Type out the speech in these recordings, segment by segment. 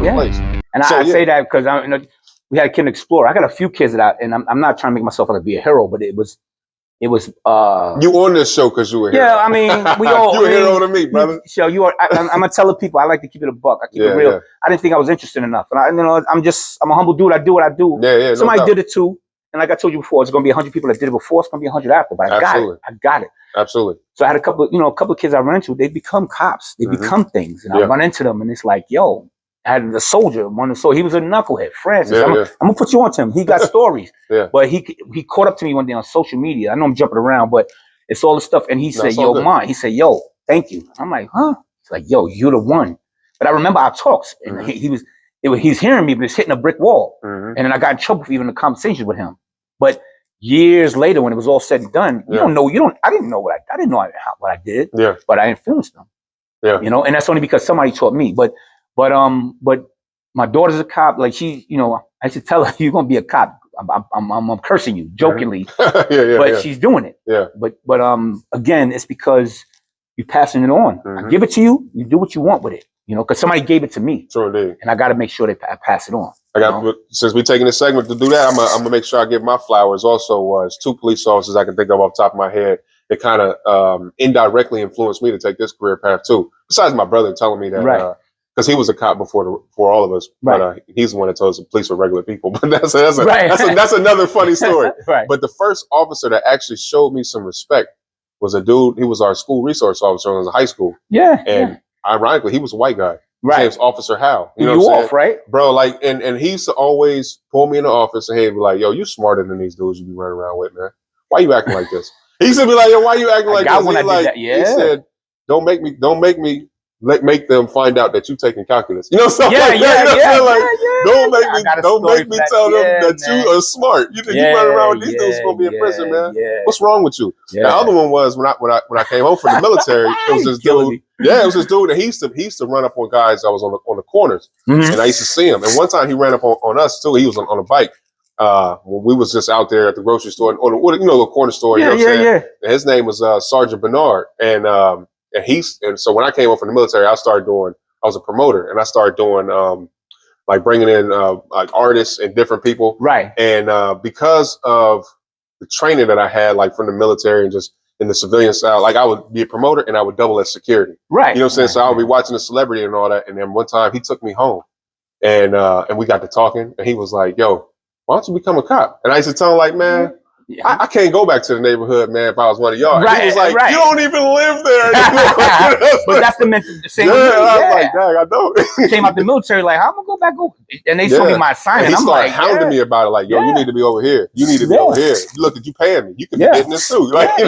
different place. And I say that because we had a kid Explorer. I got a few kids and I'm not trying to make myself like be a hero, but it was. You on this show because you were a hero. Yeah, I mean, we all. You a hero to me, brother. So you are. I'm gonna tell the people I like to keep it a buck. I keep it real. Yeah. I didn't think I was interested enough, and I'm a humble dude. I do what I do. Yeah. Somebody did it too, and like I told you before, it's gonna be 100 people that did it before. It's gonna be 100 after, but I got it. Absolutely. So I had a couple of kids I ran into. They become cops. They become things, and I run into them, and it's like, yo. I had a soldier, he was a knucklehead, Francis. I'm gonna put you on to him. He got stories. But he caught up to me one day on social media. I know I'm jumping around, but it's all the stuff. And he said, yo, man. He said, yo, thank you. I'm like, huh? He's like, yo, you're the one. But I remember our talks, and he's hearing me, but it's hitting a brick wall. And then I got in trouble for even the conversation with him. But years later, when it was all said and done, I didn't know what I did. But I influenced them. And that's only because somebody taught me. But my daughter's a cop. Like I used to tell her, "You're gonna be a cop." I'm cursing you jokingly, but she's doing it. But again, it's because you're passing it on. I give it to you. You do what you want with it. Because somebody gave it to me. Sure did. And I got to make sure I pass it on. Since we're taking this segment to do that, I'm gonna make sure I give my flowers. Also, was 2 police officers I can think of off the top of my head that kind of indirectly influenced me to take this career path too. Besides my brother telling me that. Right. Because he was a cop before all of us, but he's the one that told us the police were regular people. But that's another funny story. But the first officer that actually showed me some respect was a dude. He was our school resource officer when I was in high school. And ironically, he was a white guy. His name's Officer Hal. You know what I'm saying? Right? Bro, and he used to always pull me in the office and he'd be like, yo, you smarter than these dudes you be running around with, man. Why you acting like this? He used to be like, yo, why you acting like this? He said, don't make me make them find out that you taking calculus. Stuff like that. Don't make me tell them that you are smart. You think you run around with these dudes gonna be in prison, man? What's wrong with you? The other one was when I came home from the military, it was this dude. It was this dude that he used to run up on guys that was on the corners, and I used to see him. And one time he ran up on us too. He was on a bike. When we was just out there at the grocery store or the corner store. You know what I'm saying? And his name was Sergeant Bernard, and so when I came up from the military, I was a promoter, and I started doing like bringing in like artists and different people. Right. And because of the training that I had, like from the military and just in the civilian side, like I would be a promoter and I would double as security. Right. You know what I'm saying? So I would be watching a celebrity and all that. And then one time he took me home and we got to talking, and he was like, yo, why don't you become a cop? And I used to tell him, like, man, I can't go back to the neighborhood, man, if I was one of y'all. Right, he was like, you don't even live there anymore. But that's the same. I was like, dang, I know. Came out the military, like, how am I go back over? And they told me my assignment. And he started hounding me about it, like, yo, you need to be over here. You need to be over here. Look, you paying me. You can be getting this too. Like, So,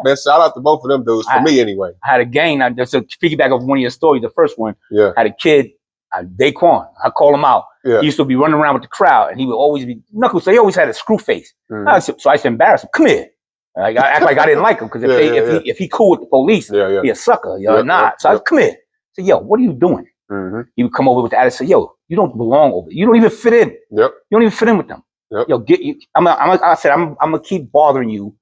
man, shout out to both of them dudes, for me anyway. I had a gang, just to piggyback off one of your stories, the first one, had a kid, Daquan, I call him out. He used to be running around with the crowd, and he would always be knuckles. So he always had a screw face. So I used to embarrass him. Come here. Like, I act like I didn't like him because if he cool with the police, he a sucker. So I come here. So yo, what are you doing? He would come over with the attitude. Say, yo, you don't belong over. You don't even fit in. You don't even fit in with them. Yo, get you. I said I'm gonna keep bothering you.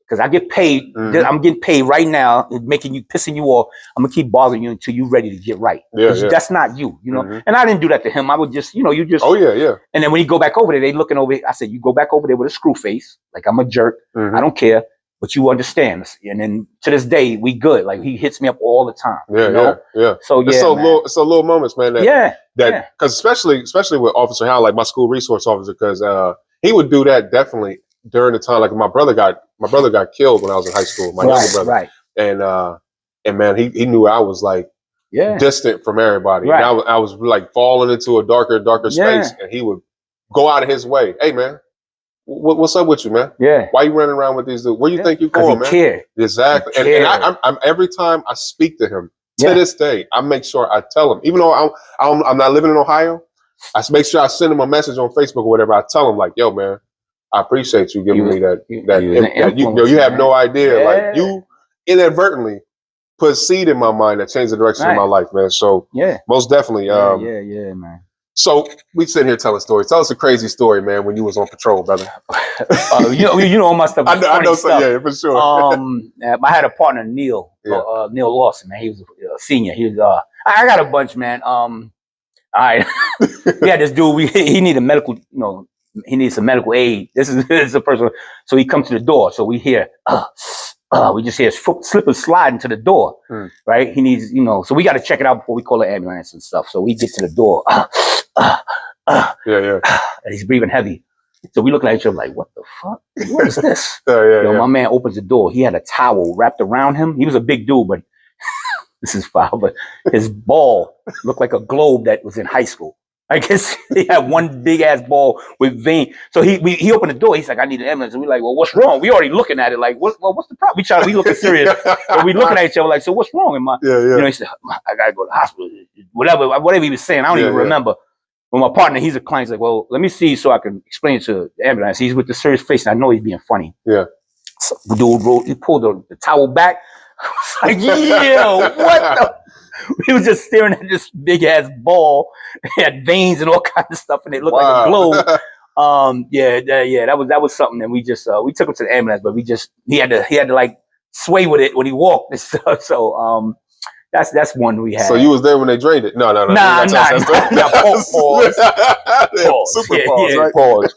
Because I get paid, I'm getting paid right now, pissing you off. I'm gonna keep bothering you until you're ready to get right. That's not you, And I didn't do that to him. I would just, you just. Oh yeah. And then when you go back over there, they looking over. I said, you go back over there with a screw face, like I'm a jerk. I don't care, but you understand. And then to this day, we good. Like he hits me up all the time. Yeah. So it's little moments, man. Because especially with Officer Hal, like my school resource officer, because he would do that definitely during the time. Like my brother got killed when I was in high school. My younger brother. Right. And man, he knew I was like distant from everybody. Right. And I was like falling into a darker space, and he would go out of his way. Hey man, what's up with you, man? Yeah. Why you running around with these dudes? Where you think you going, man? Care. Exactly. And I'm every time I speak to him to this day, I make sure I tell him, even though I'm not living in Ohio, I make sure I send him a message on Facebook or whatever. I tell him like, yo man, I appreciate you giving me that. You have no idea. Like you inadvertently put seed in my mind that changed the direction of my life, man. So most definitely. Man. So we sitting here telling stories. Tell us a crazy story, man, when you was on patrol, brother. you know all my stuff. I know stuff. Yeah, for sure. I had a partner, Neil Lawson, man. He was a senior. He was I got a bunch, man. All right. We had this dude. He needed medical. He needs some medical aid. This is a person. So he comes to the door. So we hear. We just hear his foot slippers sliding to the door. Right. He needs. So we got to check it out before we call the ambulance and stuff. So we get to the door. Yeah. And he's breathing heavy. So we look at each other like, what the fuck? What is this? My man opens the door. He had a towel wrapped around him. He was a big dude, but this is foul. But his ball looked like a globe that was in high school. I guess he had one big ass ball with vein. So he opened the door. He's like, I need an ambulance. And we're like, well, what's wrong? We already looking at it like, what's the problem? We looking serious. And we looking at each other like, so what's wrong? And he said, I gotta go to the hospital. Whatever he was saying, I don't even remember. Well, my partner, he's a client. He's like, well, let me see so I can explain it to the ambulance. He's with the serious face, and I know he's being funny. Yeah. So dude, he pulled the towel back. I was like, yeah, what the? He was just staring at this big ass ball. It had veins and all kinds of stuff, and it looked like a globe. That was something. And we just we took him to the ambulance, but he had to like sway with it when he walked and stuff. So that's one we had. So you was there when they drained it? No. Nah. Pause. Super pause, right? Pause.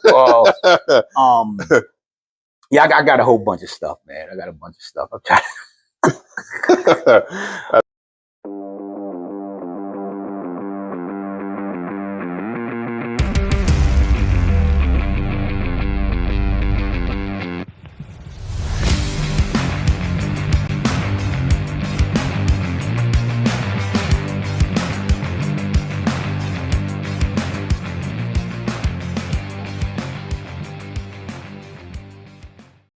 I got a whole bunch of stuff, man. I'm trying.